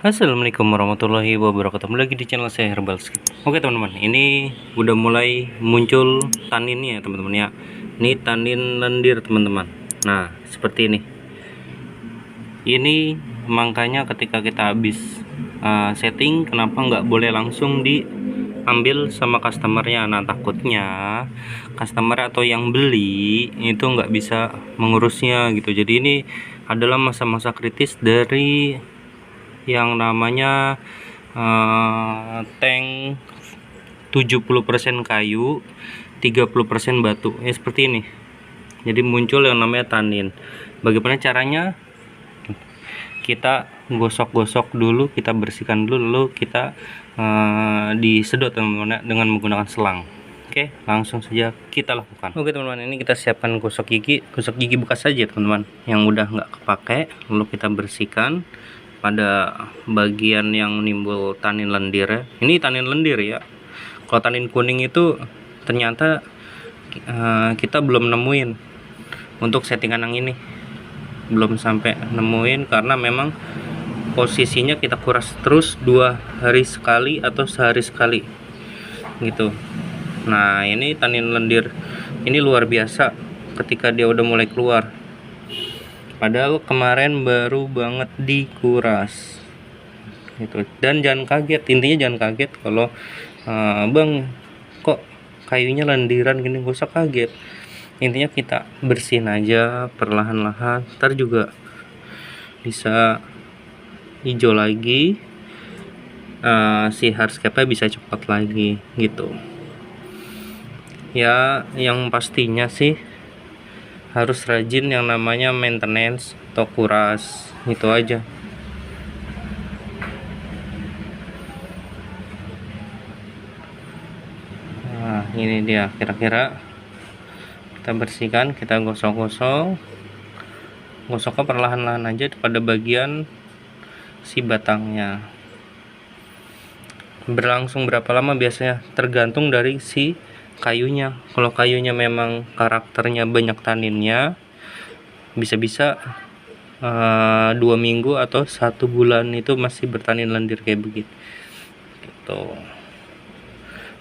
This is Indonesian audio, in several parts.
Assalamualaikum warahmatullahi wabarakatuh. Kembali lagi di channel saya Herbal Skip. Oke teman-teman, ini udah mulai muncul taninnya ya teman-teman ya. Ini tanin lendir teman-teman. Nah seperti ini. Ini makanya ketika kita habis setting, kenapa nggak boleh langsung diambil sama customernya. Nah takutnya customer atau yang beli itu nggak bisa mengurusnya gitu. Jadi ini adalah masa-masa kritis dari yang namanya tank 70% kayu 30% batu ya, seperti ini. Jadi muncul yang namanya tanin. Bagaimana caranya? Kita gosok-gosok dulu, kita bersihkan dulu, lalu kita disedot teman-teman dengan menggunakan selang. Oke, langsung saja kita lakukan. Oke teman-teman, ini kita siapkan gosok gigi bekas saja teman-teman, yang udah nggak kepake, lalu kita bersihkan pada bagian yang menimbul tanin lendir ya. Ini tanin lendir ya. Kalau tanin kuning itu ternyata kita belum nemuin untuk settingan yang ini, belum sampai nemuin karena memang posisinya kita kuras terus 2 hari sekali atau sehari sekali gitu. Nah ini tanin lendir ini luar biasa ketika dia udah mulai keluar, padahal kemarin baru banget dikuras gitu. Dan jangan kaget, intinya jangan kaget kalau bang kok kayunya lendiran gini, gak usah kaget. Intinya kita bersihin aja perlahan-lahan, ntar juga bisa hijau lagi, si hardscape-nya bisa cepat lagi gitu ya. Yang pastinya sih harus rajin yang namanya maintenance atau kuras, itu aja. Nah ini dia kira-kira, kita bersihkan, kita gosoknya perlahan-lahan aja pada bagian si batangnya. Berlangsung berapa lama biasanya tergantung dari si kayunya. Kalau kayunya memang karakternya banyak taninnya, bisa-bisa 2 minggu atau 1 bulan itu masih bertanin lendir kayak begini gitu.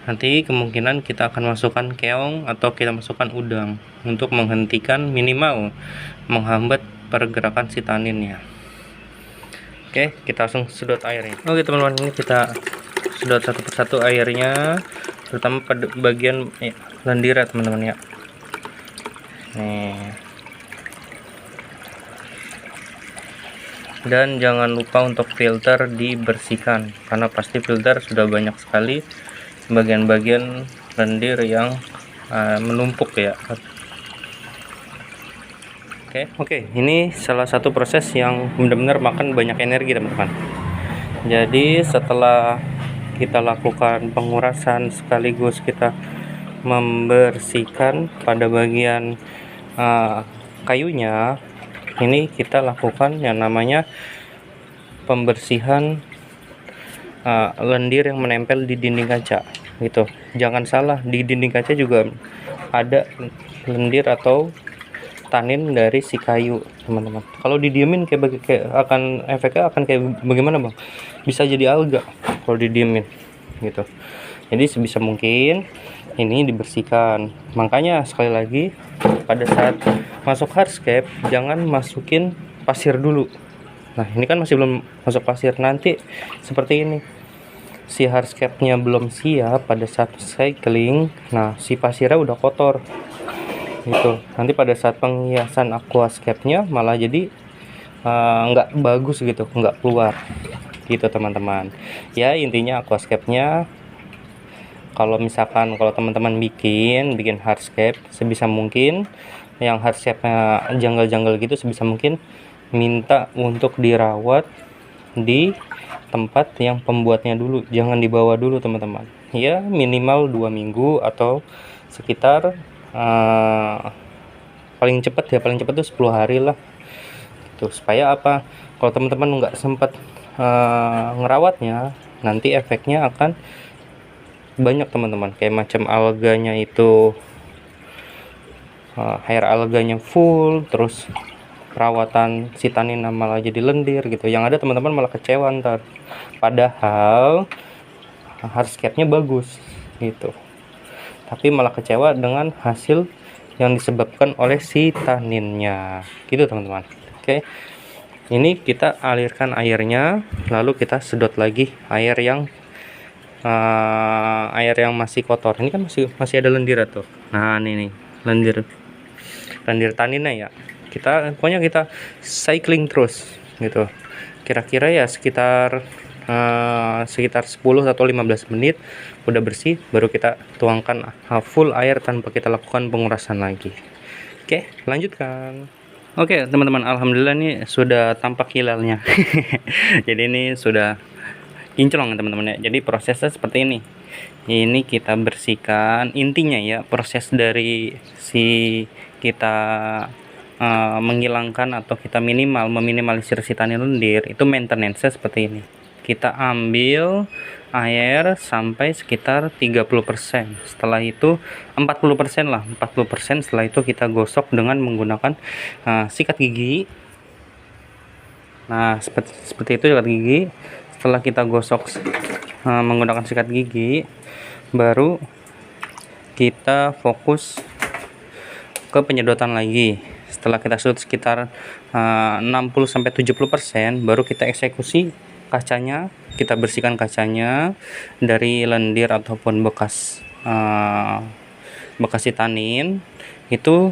Nanti kemungkinan kita akan masukkan keong atau kita masukkan udang untuk menghentikan, minimal menghambat pergerakan si taninnya. Oke, kita langsung sedot airnya. Oke teman-teman, ini kita sedot satu persatu airnya, terutama pada bagian lendir ya teman-teman ya. Nih. Dan jangan lupa untuk filter dibersihkan, karena pasti filter sudah banyak sekali bagian-bagian lendir yang menumpuk ya. Oke, ini salah satu proses yang benar-benar makan banyak energi teman-teman. Jadi setelah kita lakukan pengurasan sekaligus kita membersihkan pada bagian kayunya, ini kita lakukan yang namanya pembersihan lendir yang menempel di dinding kaca gitu. Jangan salah, di dinding kaca juga ada lendir atau tanin dari si kayu teman-teman. Kalau didiemin kayak efeknya akan kayak bagaimana bang? Bisa jadi alga kalau didiemin gitu. Jadi sebisa mungkin ini dibersihkan. Makanya sekali lagi, pada saat masuk hardscape jangan masukin pasir dulu. Nah ini kan masih belum masuk pasir, nanti seperti ini, si hardscape-nya belum siap pada saat cycling, nah si pasirnya udah kotor gitu. Nanti pada saat penghiasan aquascape-nya malah jadi nggak bagus gitu, nggak keluar gitu teman-teman ya. Intinya aquascape-nya, kalau misalkan kalau teman-teman bikin hardscape, sebisa mungkin yang hardscape-nya janggal-janggal gitu, sebisa mungkin minta untuk dirawat di tempat yang pembuatnya dulu, jangan dibawa dulu teman-teman ya. Minimal 2 minggu atau sekitar paling cepat tuh 10 hari lah gitu. Supaya apa, kalau teman-teman nggak sempat ngerawatnya, nanti efeknya akan banyak teman-teman, kayak macam alganya itu, air alganya full, terus perawatan si tanin malah jadi lendir gitu. Yang ada teman-teman malah kecewa ntar, padahal hardscape-nya bagus gitu, tapi malah kecewa dengan hasil yang disebabkan oleh si taninnya gitu teman-teman. Oke, ini kita alirkan airnya, lalu kita sedot lagi air yang masih kotor. Ini kan masih ada lendir tuh. Nah ini nih lendir taninnya ya. Pokoknya kita cycling terus gitu. Kira-kira ya sekitar 10 atau 15 menit udah bersih, baru kita tuangkan full air tanpa kita lakukan pengurasan lagi. Oke, lanjutkan. Oke teman-teman, alhamdulillah nih sudah tampak hilalnya. Jadi ini sudah kinclong teman-teman ya. Jadi prosesnya seperti ini. Ini kita bersihkan, intinya ya proses dari si kita menghilangkan atau kita meminimalisir si tanin lendir itu maintenance-nya seperti ini. Kita ambil air sampai sekitar 30%. Setelah itu 40% lah, 40%. Setelah itu kita gosok dengan menggunakan sikat gigi. Nah, seperti itu sikat gigi. Setelah kita gosok menggunakan sikat gigi, baru kita fokus ke penyedotan lagi. Setelah kita sedot sekitar 60-70%, baru kita eksekusi kacanya. Kita bersihkan kacanya dari lendir ataupun bekas si tanin. Itu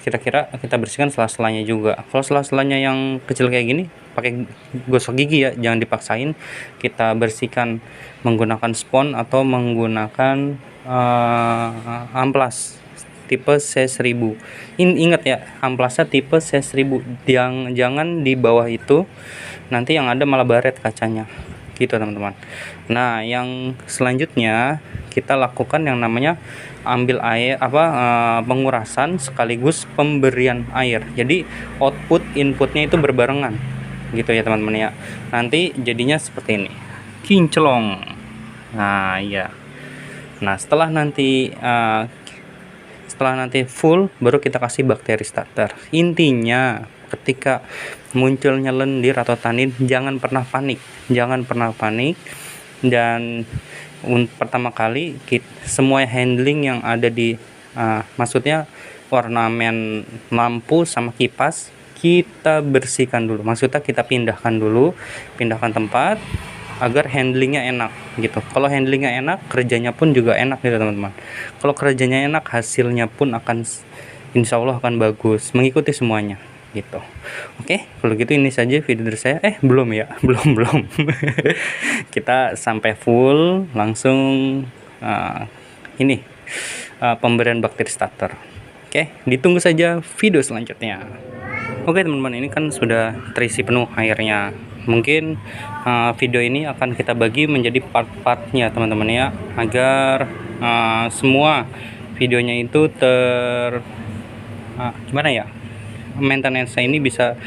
kira-kira kita bersihkan sela-selanya juga. Kalau sela-selanya yang kecil kayak gini, pakai gosok gigi ya, jangan dipaksain. Kita bersihkan menggunakan spons atau menggunakan amplas tipe C1000. Ingat ya, amplasnya tipe C1000. Jangan di bawah itu, nanti yang ada malah baret kacanya gitu teman-teman. Nah, yang selanjutnya kita lakukan yang namanya ambil air pengurasan sekaligus pemberian air. Jadi output inputnya itu berbarengan gitu ya teman-teman ya. Nanti jadinya seperti ini, kinclong. Nah ya. Nah setelah nanti full, baru kita kasih bakteri starter. Intinya ketika munculnya lendir atau tanin, jangan pernah panik. Dan pertama kali semua handling yang ada di maksudnya ornamen lampu sama kipas, kita bersihkan dulu. Maksudnya kita pindahkan tempat agar handlingnya enak gitu. Kalau handlingnya enak, kerjanya pun juga enak gitu teman-teman. Kalau kerjanya enak, hasilnya pun insya Allah akan bagus, mengikuti semuanya gitu. Oke, kalau gitu ini saja video dari saya. Belum ya, belum. Kita sampai full langsung pemberian bakteri starter. Oke, ditunggu saja video selanjutnya. Oke teman-teman, ini kan sudah terisi penuh airnya. Mungkin video ini akan kita bagi menjadi part-partnya teman-teman ya, agar semua videonya itu maintenance ini bisa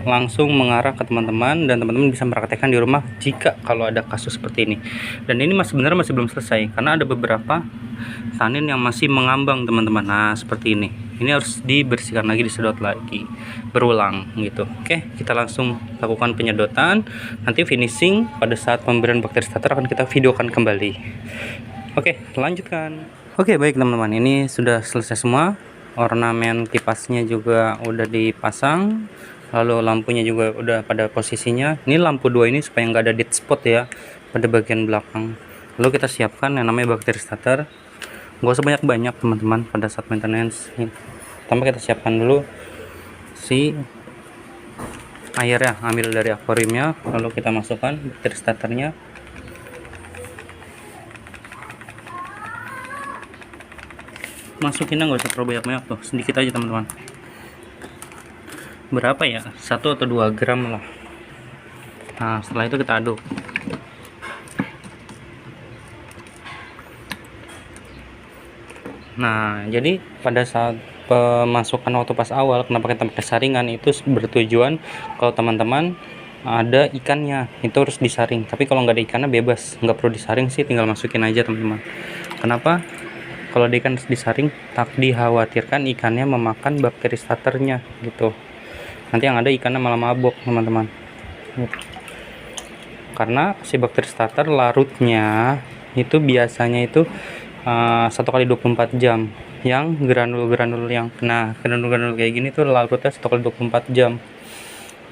langsung mengarah ke teman-teman, dan teman-teman bisa mempraktekkan di rumah jika kalau ada kasus seperti ini. Dan ini sebenarnya masih belum selesai karena ada beberapa tanin yang masih mengambang teman-teman. Nah seperti ini harus dibersihkan lagi, disedot lagi, berulang gitu. Oke, kita langsung lakukan penyedotan. Nanti finishing pada saat pemberian bakteri starter akan kita videokan kembali. Oke, lanjutkan. Oke, baik teman-teman, ini sudah selesai semua. Ornamen kipasnya juga udah dipasang, lalu lampunya juga udah pada posisinya. Ini lampu 2 ini supaya nggak ada dead spot ya pada bagian belakang. Lalu kita siapkan yang namanya bakteri starter. Nggak usah banyak-banyak teman-teman pada saat maintenance. Pertama kita siapkan dulu si airnya, ambil dari akuariumnya, lalu kita masukkan bakteri starternya. Masukinnya nggak usah terlalu banyak tuh, sedikit aja teman-teman. Berapa ya, 1 atau 2 gram lah. Nah setelah itu kita aduk. Nah jadi pada saat pemasukan waktu pas awal, kenapa kita pakai saringan, itu bertujuan kalau teman-teman ada ikannya itu harus disaring. Tapi kalau nggak ada ikannya bebas, nggak perlu disaring sih, tinggal masukin aja teman-teman. Kenapa? Kalau ikan disaring, tak dikhawatirkan ikannya memakan bakteri starternya gitu. nanti yang ada ikannya malah mabok teman-teman. Karena si bakteri starter larutnya itu biasanya itu 1 kali 24 jam. Yang granul-granul yang granul-granul kayak gini tuh larutnya 1 kali 24 jam.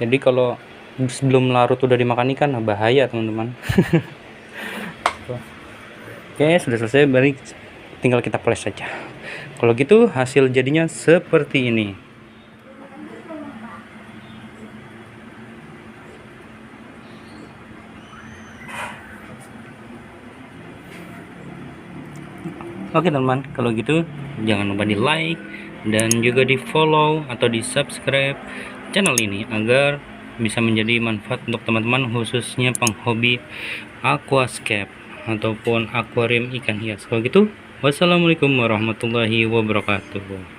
Jadi kalau sebelum larut udah dimakan ikan, nah bahaya teman-teman. Oke, sudah selesai, berarti tinggal kita poles saja. Kalau gitu hasil jadinya seperti ini. Oke teman-teman, kalau gitu jangan lupa di like dan juga di follow atau di subscribe channel ini agar bisa menjadi manfaat untuk teman-teman, khususnya penghobi aquascape ataupun akuarium ikan hias. Kalau gitu, wassalamualaikum warahmatullahi wabarakatuh.